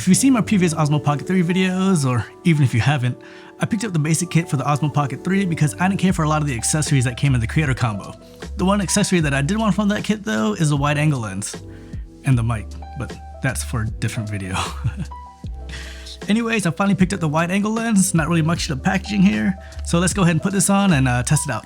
If you've seen my previous Osmo Pocket 3 videos, or even if you haven't, I picked up the basic kit for the Osmo Pocket 3 because I didn't care for a lot of the accessories that came in the creator combo. The one accessory that I did want from that kit though is the wide angle lens. And the mic, but that's for a different video. Anyways, I finally picked up the wide angle lens, not really much to the packaging here, so let's go ahead and put this on and test it out.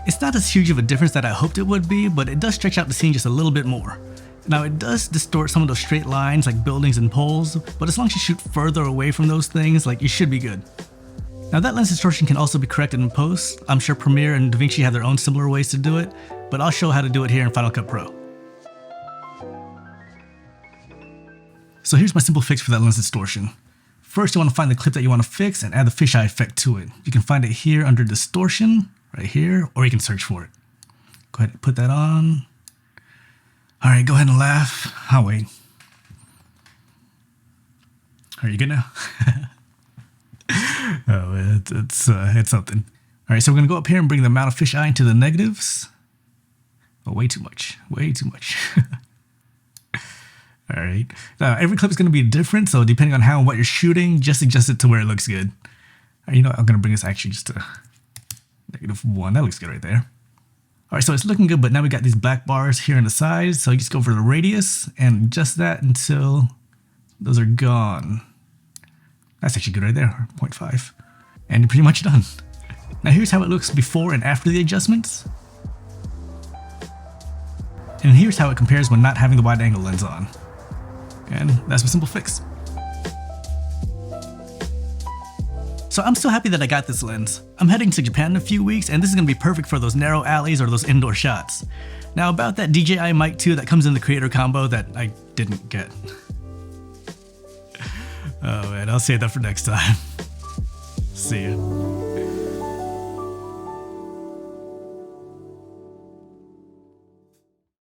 It's not as huge of a difference that I hoped it would be, but it does stretch out the scene just a little bit more. Now it does distort some of those straight lines like buildings and poles, but as long as you shoot further away from those things, you should be good. Now that lens distortion can also be corrected in post. I'm sure Premiere and DaVinci have their own similar ways to do it, but I'll show how to do it here in Final Cut Pro. So here's my simple fix for that lens distortion. First, you want to find the clip that you want to fix and add the fisheye effect to it. You can find it here under Distortion, right here, or you can search for it. Go ahead and put that on. All right, go ahead and laugh. I'll wait. Are you good now? Oh, it's something. All right, so we're gonna go up here and bring the amount of fisheye into the negatives. Oh, way too much, way too much. All right, now every clip is gonna be different, so depending on how and what you're shooting, just adjust it to where it looks good. All right, you know what? I'm gonna bring this actually just to -1. That looks good right there. All right, so it's looking good, but now we got these black bars here on the sides. So you just go for the radius and adjust that until those are gone. That's actually good right there, 0.5. And you're pretty much done. Now here's how it looks before and after the adjustments. And here's how it compares when not having the wide angle lens on. And that's a simple fix. So I'm still happy that I got this lens. I'm heading to Japan in a few weeks, and this is going to be perfect for those narrow alleys or those indoor shots. Now about that DJI mic 2 that comes in the creator combo that I didn't get. Oh man, I'll save that for next time. See ya.